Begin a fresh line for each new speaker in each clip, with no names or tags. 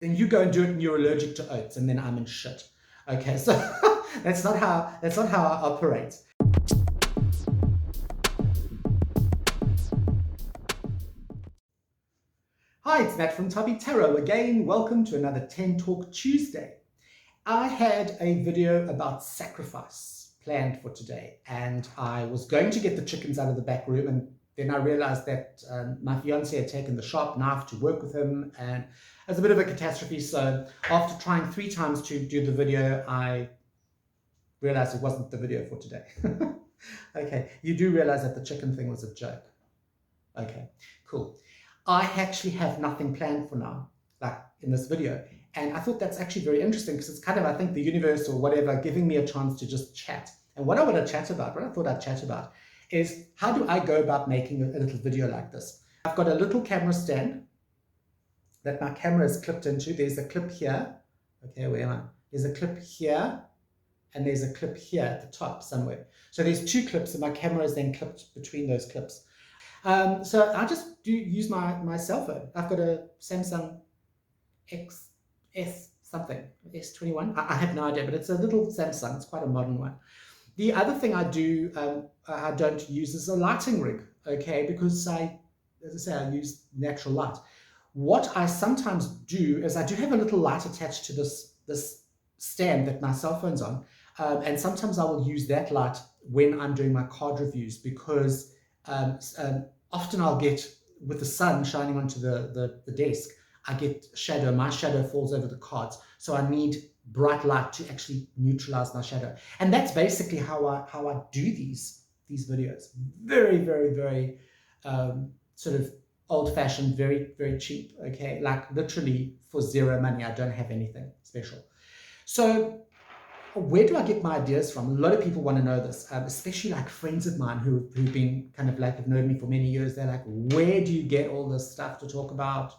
then you go and do it and you're allergic to oats, and then I'm in shit. Okay, so that's not how I operate. Hi, it's Matt from Tubby Tarot again. Welcome to another 10 Talk Tuesday. I had a video about sacrifice planned for today, and I was going to get the chickens out of the back room, and then I realized that my fiance had taken the sharp knife to work with him, and it was a bit of a catastrophe. So after trying 3 times to do the video, I realized it wasn't the video for today. Okay, you do realize that the chicken thing was a joke. Okay, cool. I actually have nothing planned for now, like in this video. And I thought that's actually very interesting because it's kind of, I think, the universe or whatever giving me a chance to just chat. And what I want to chat about, what I thought I'd chat about, is how do I go about making a little video like this? I've got a little camera stand that my camera is clipped into. There's a clip here. Okay, where am I? There's a clip here, and there's a clip here at the top somewhere. So there's 2 clips, and my camera is then clipped between those clips. So I just do use my cell phone. I've got a Samsung XS something, S21. I have no idea, but it's a little Samsung. It's quite a modern one. The other thing I do, I don't use is a lighting rig, okay, because as I say, I use natural light. What I sometimes do is I do have a little light attached to this stand that my cell phone's on, and sometimes I will use that light when I'm doing my card reviews because often I'll get, with the sun shining onto the desk, I get shadow. My shadow falls over the cards, so I need bright light to actually neutralize my shadow. And that's basically how I do these videos. Very, very, very sort of old-fashioned, very, very cheap. Okay, like literally for zero money. I don't have anything special. So where do I get my ideas from? A lot of people want to know this, especially like friends of mine who've been kind of like, have known me for many years. They're like, where do you get all this stuff to talk about?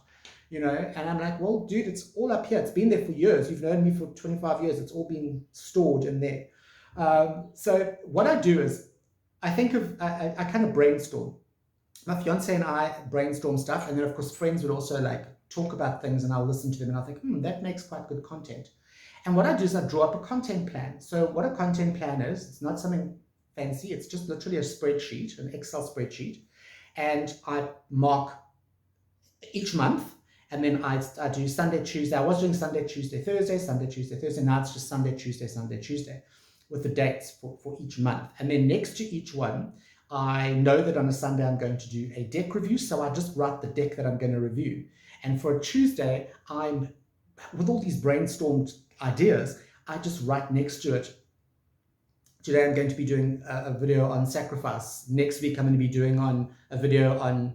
You know, and I'm like, well, dude, it's all up here. It's been there for years. You've known me for 25 years. It's all been stored in there. So what I do is I think of, I kind of brainstorm. My fiance and I brainstorm stuff. And then of course, friends would also like talk about things and I'll listen to them and I'll think, that makes quite good content. And what I do is I draw up a content plan. So what a content plan is, it's not something fancy. It's just literally a spreadsheet, an Excel spreadsheet. And I mark each month. And then I do Sunday, Tuesday. I was doing Sunday, Tuesday, Thursday, Sunday, Tuesday, Thursday. Now it's just Sunday, Tuesday, Sunday, Tuesday with the dates for each month. And then next to each one, I know that on a Sunday I'm going to do a deck review. So I just write the deck that I'm going to review. And for a Tuesday, with all these brainstormed ideas, I just write next to it. Today I'm going to be doing a video on sacrifice. Next week I'm going to be doing a video on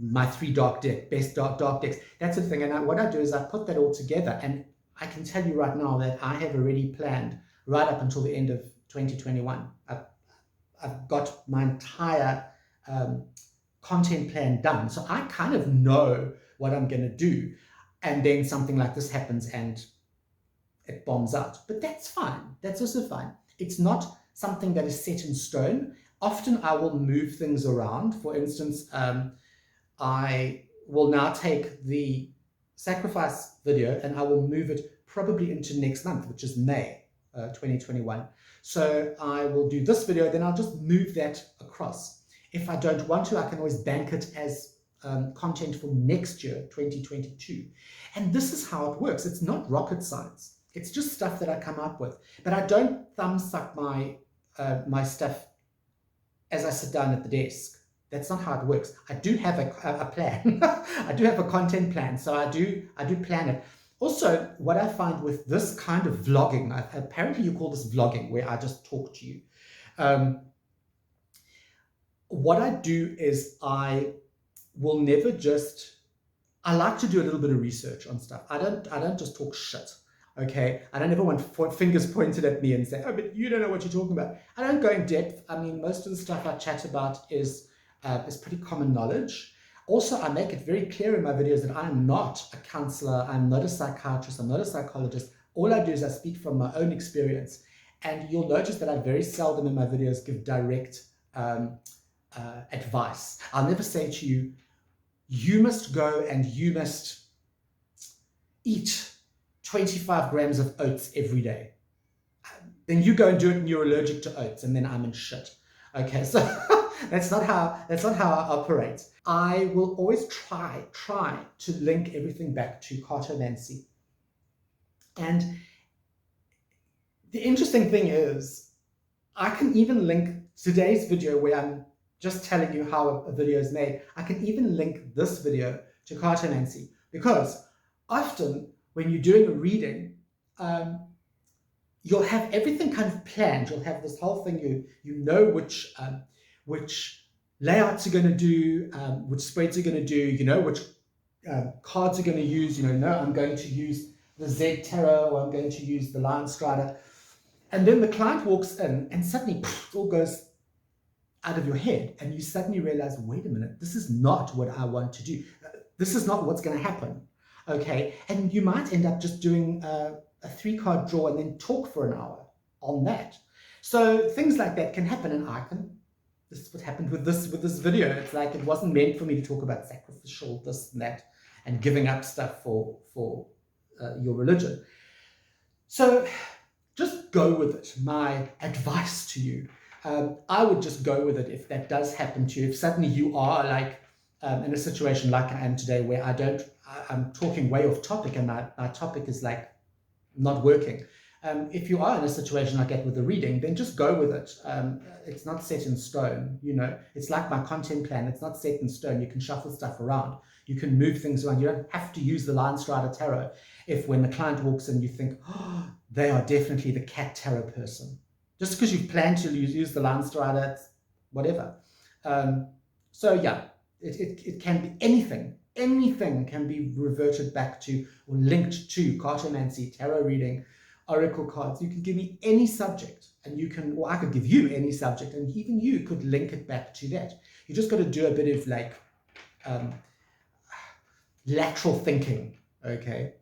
my 3 dark deck, best dark decks. That's the thing. And what I do is I put that all together, and I can tell you right now that I have already planned right up until the end of 2021. I've got my entire content plan done. So I kind of know what I'm going to do. And then something like this happens and it bombs out. But that's fine. That's also fine. It's not something that is set in stone. Often I will move things around. For instance, I will now take the sacrifice video and I will move it probably into next month, which is May 2021. So I will do this video, then I'll just move that across. If I don't want to, I can always bank it as content for next year, 2022. And this is how it works. It's not rocket science. It's just stuff that I come up with. But I don't thumb suck my stuff as I sit down at the desk. That's not how it works. I do have a plan. I do have a content plan. So I do plan it. Also, what I find with this kind of vlogging, apparently you call this vlogging, where I just talk to you. What I do is I will never I like to do a little bit of research on stuff. I don't just talk shit. Okay, I don't ever want fingers pointed at me and say, oh, but you don't know what you're talking about. I don't go in depth. I mean, most of the stuff I chat about is pretty common knowledge. Also, I make it very clear in my videos that I'm not a counselor, I'm not a psychiatrist, I'm not a psychologist. All I do is I speak from my own experience. And you'll notice that I very seldom in my videos give direct advice. I'll never say to you, you must go and you must eat 25 grams of oats every day. Then you go and do it and you're allergic to oats, and then I'm in shit. Okay, so that's not how I operate. I will always try to link everything back to cartomancy. And the interesting thing is, I can even link today's video where I'm just telling you how a video is made. I can even link this video to cartomancy, because often when you're doing a reading, you'll have everything kind of planned. You'll have this whole thing. You know which layouts are going to do, which spreads are going to do. You know which cards are going to use. You know, I'm going to use the Z Tarot, or I'm going to use the Lion Strider. And then the client walks in, and suddenly it all goes out of your head, and you suddenly realize, wait a minute, this is not what I want to do. This is not what's going to happen. Okay, and you might end up just doing a 3-card draw and then talk for an hour on that. So things like that can happen, and this is what happened with this video. It's like it wasn't meant for me to talk about sacrificial this and that and giving up stuff for your religion. So just go with it. My advice to you, I would just go with it if that does happen to you. If suddenly you are like in a situation like I am today, where I'm talking way off topic, and my topic is like not working. If you are in a situation like that with the reading, then just go with it. It's not set in stone, you know. It's like my content plan. It's not set in stone. You can shuffle stuff around. You can move things around. You don't have to use the Lion Strider Tarot if when the client walks in you think, oh, they are definitely the cat tarot person. Just because you've planned to use the Lion Strider, it's whatever. So yeah, it can be anything. Anything can be reverted back to or linked to cartomancy, tarot reading, oracle cards. You can give me any subject, and you can, or I could give you any subject, and even you could link it back to that. You just got to do a bit of like lateral thinking. Okay.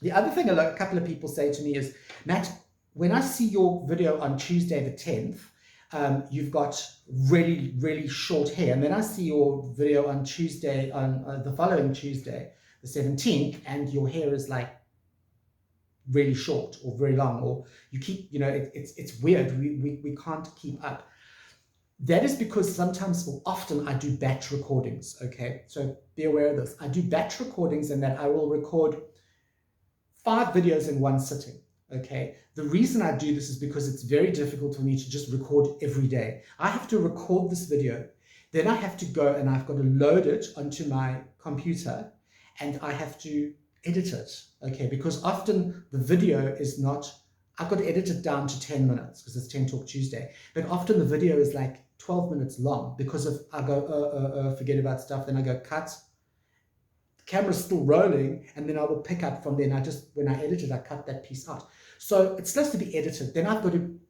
The other thing a couple of people say to me is, Matt, when I see your video on Tuesday the 10th, you've got really, really short hair. And then I see your video on Tuesday, on the following Tuesday, the 17th, and your hair is like really short or very long, or you keep, you know, it's weird. We can't keep up. That is because sometimes, or often, I do batch recordings. Okay, so be aware of this. I do batch recordings, and that I will record 5 videos in one sitting. Okay, the reason I do this is because it's very difficult for me to just record every day. I have to record this video, then I have to go and I've got to load it onto my computer, and I have to edit it. Okay, because often the video is not, I've got to edit it down to 10 minutes because it's 10 Talk Tuesday, but often the video is like 12 minutes long because of, I go, forget about stuff, then I go cut, camera's still rolling, and then I will pick up from there, and when I edit it, I cut that piece out. So it's supposed to be edited. Then I've got to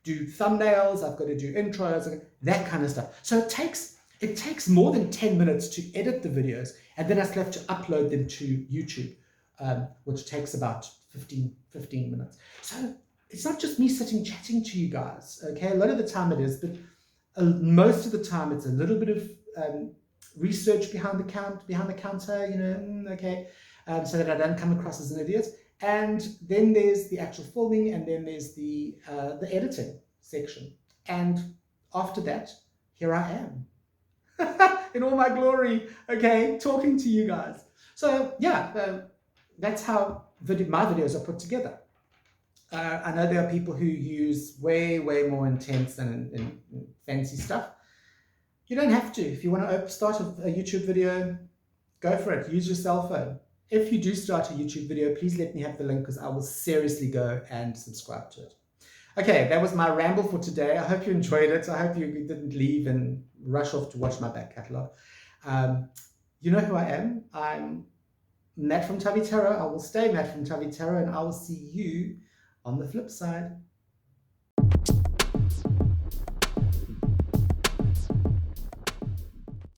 do thumbnails, I've got to do intros, that kind of stuff. So it takes more than 10 minutes to edit the videos, and then I still have to upload them to YouTube, which takes about 15 minutes. So it's not just me sitting chatting to you guys, okay? A lot of the time it is, but most of the time it's a little bit of research behind the counter, you know, okay, so that I don't come across as an idiot. And then there's the actual filming, and then there's the editing section. And after that, here I am in all my glory, okay, talking to you guys. So yeah, that's how my videos are put together. I know there are people who use way more intense and fancy stuff. You don't have to. If you want to start a YouTube video, go for it. Use your cell phone. If you do start a YouTube video, please let me have the link, because I will seriously go and subscribe to it. Okay, that was my ramble for today. I hope you enjoyed it. I hope you didn't leave and rush off to watch my back catalogue. You know who I am. I'm Matt from Tavi Tarot. I will stay Matt from Tavi Tarot, and I will see you on the flip side.